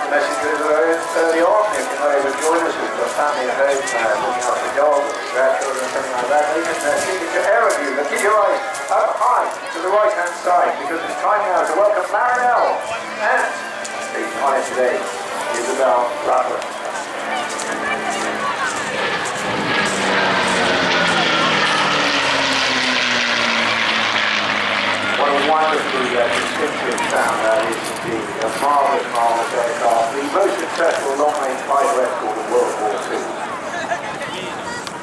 the messages early on. If you're not able to join us, we've got family at home, looking after dogs, grandchildren, something like that. You can see the air of you, but keep your eyes up high to the right-hand side, because it's time now to welcome Marinell and on it today, Isabel Rattler. What a wonderfully distinctive sound that is indeed. A marvellous, marvellous aircraft. The most successful long-range fighter escort of World War II.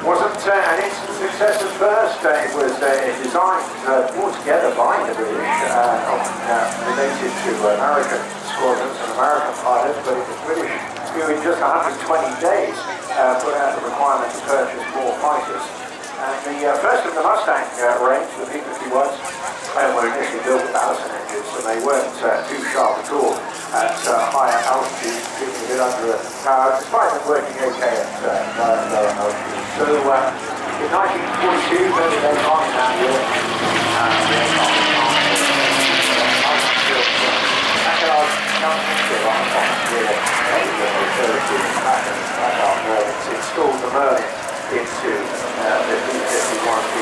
Wasn't an instant success at first. It was designed altogether by the British, related to American squadrons and American pilots, but it was British who in just 120 days put out the requirement to purchase more fighters. And the first of the Mustang range, the P-51s, were initially built with Allison engines, and they weren't too sharp at all at higher altitude, giving a bit under power, despite them working okay at lower altitude. So in 1942, very late on in that year, it's installed the Merlin into the P-51D.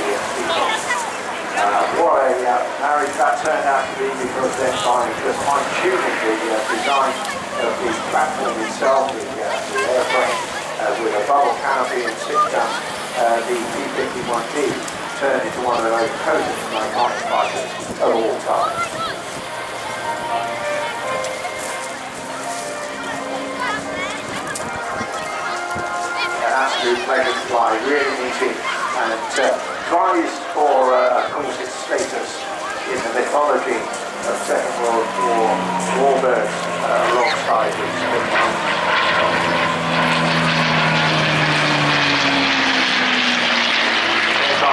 What a marriage that turned out to be, because then by just fine-tuning the design of the platform itself, the airframe with a bubble canopy and 6 guns, the P-51D turned into one of the most potent and iconic fighters of all time. An absolute pleasure to fly, really meaty, and tries for, of course, its status in the mythology of Second World War warbirds alongside its aircraft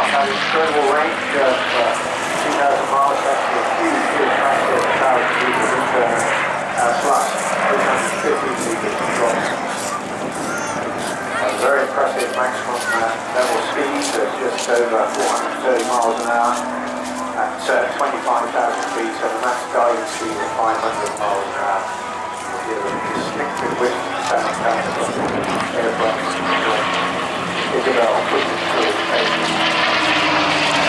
had incredible range of 2,000 miles, actually a huge transport of 1,000 meters internal, plus 850 meters of drops. Very impressive maximum level speed of just over 430 miles an hour at 25,000 feet, so the max guidance speed of 500 miles an hour. You'll hear the distinctive whistle sound coming from the airplane. Isabel pushing through the pace.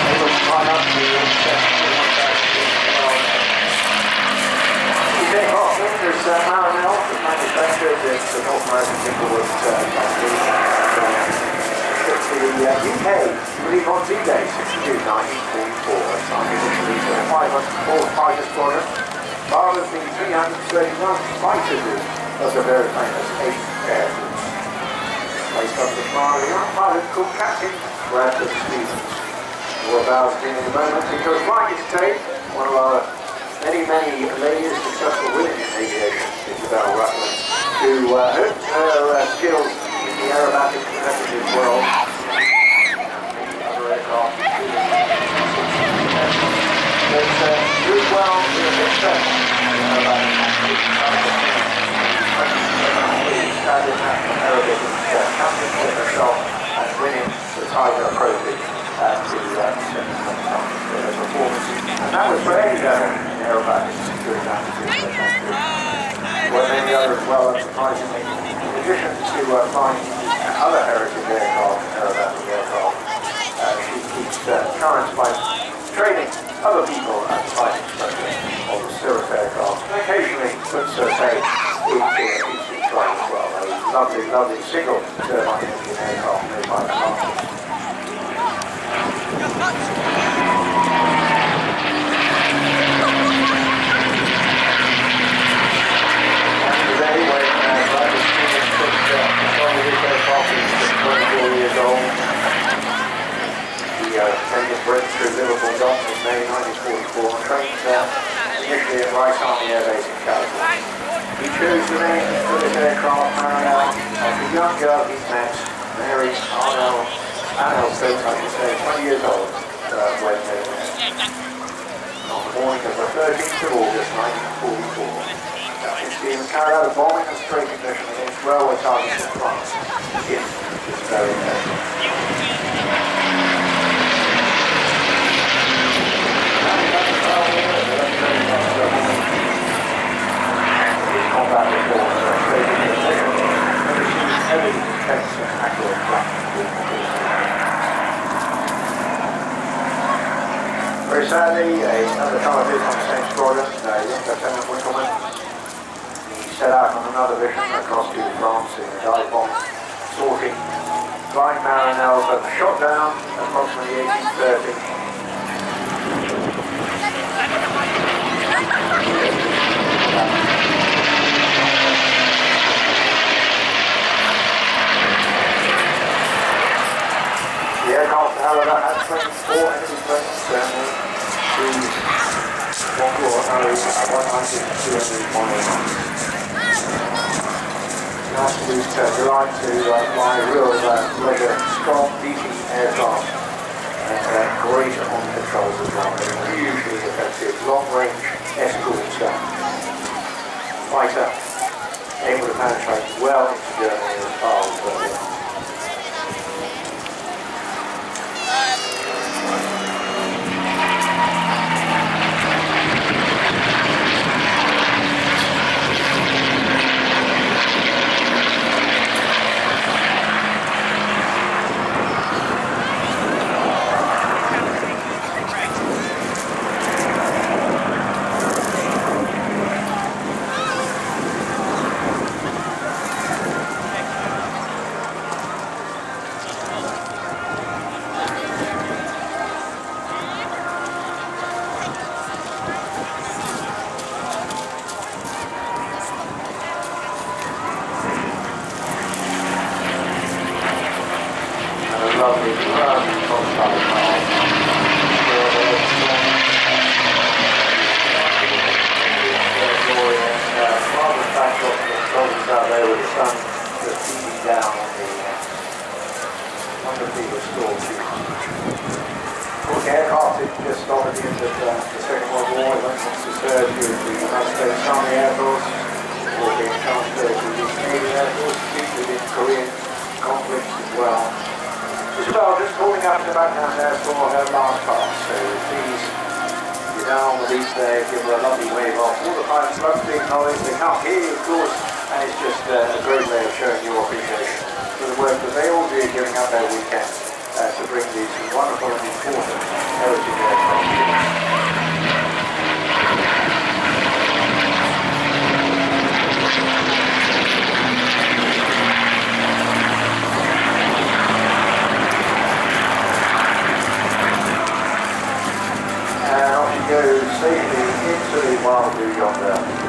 Able to climb up to 1,000 miles. You take off, there's Marinell, that's manufactured. It's the North American Timberwood factory. The UK, believe on D-Day, 62, 1944. It's on initially to the 504th Fighter Squadron, part of the 331 Fighter Group of the very famous 8th Air Force. Placed under the command of a young pilot called Captain Bradford Stevens. More about him in a moment, because flying is today one of our many ladies, successful women in aviation, Isabel Rattler, who honed her skills in the aerobatic competitive world. Other aircraft, but did well in a big step in aerobatic championship herself and winning the Tiger Trophy to performance. And that was for any aerobatics during that particular country. Well, many others well, surprisingly, in addition to flying other heritage aircraft, aerobatic aircraft, she keeps current by training other people at the flight instructor on the Cirrus aircraft, and occasionally puts her say into a PC-12 as well, a lovely single turbine engine aircraft made by the Mustang. Today, when Bradford Stevens took control of his aircraft, he was 24 years old. He made his break through Liverpool Docks in May 1944 and trained initially at Rice Army Air Base in California. He chose the name for this aircraft, Marinell, after a young girl he met, Mary Arnell State, I should say, 20 years old, when they met. On the morning of the 13th of August 1944, Captain Stevens carried out a bombing and strafing mission against railway targets in France in this very area. Combat reports Day, another target on the same squadron, Lieutenant Winkleman. He set out on another mission across to France in a dive bomb, sorting flying Marinell, but shot down approximately 1830. The aircraft, however, had 24 enemy planes down there. These one-door Harry 100 and 200 monorails. Absolute delight to fly real leisure, strong, beefy aircraft, and great on controls as well. Hugely effective, long-range escort stuff. Fighter, able to penetrate well into Germany as far as Berlin. Lovely cross-side marvelous backdrop of the soldiers out there with the sun just beating down on the storm. Of course, the aircraft didn't just stop at the end of the Second World War. It went on to serve with the United States Army Air Force, or being transferred to the Canadian Air Force, particularly in Korean conflicts as well. Well, just calling up the background there for her last pass, so please, you're down on the leaf there, give her a lovely wave off. All the pilots love to be acknowledged, they can't hear you of course, and it's just a great way of showing your appreciation for the work that they all do giving up their weekend to bring these wonderful and important heritage aircraft. Goes safely into the wild blue yonder.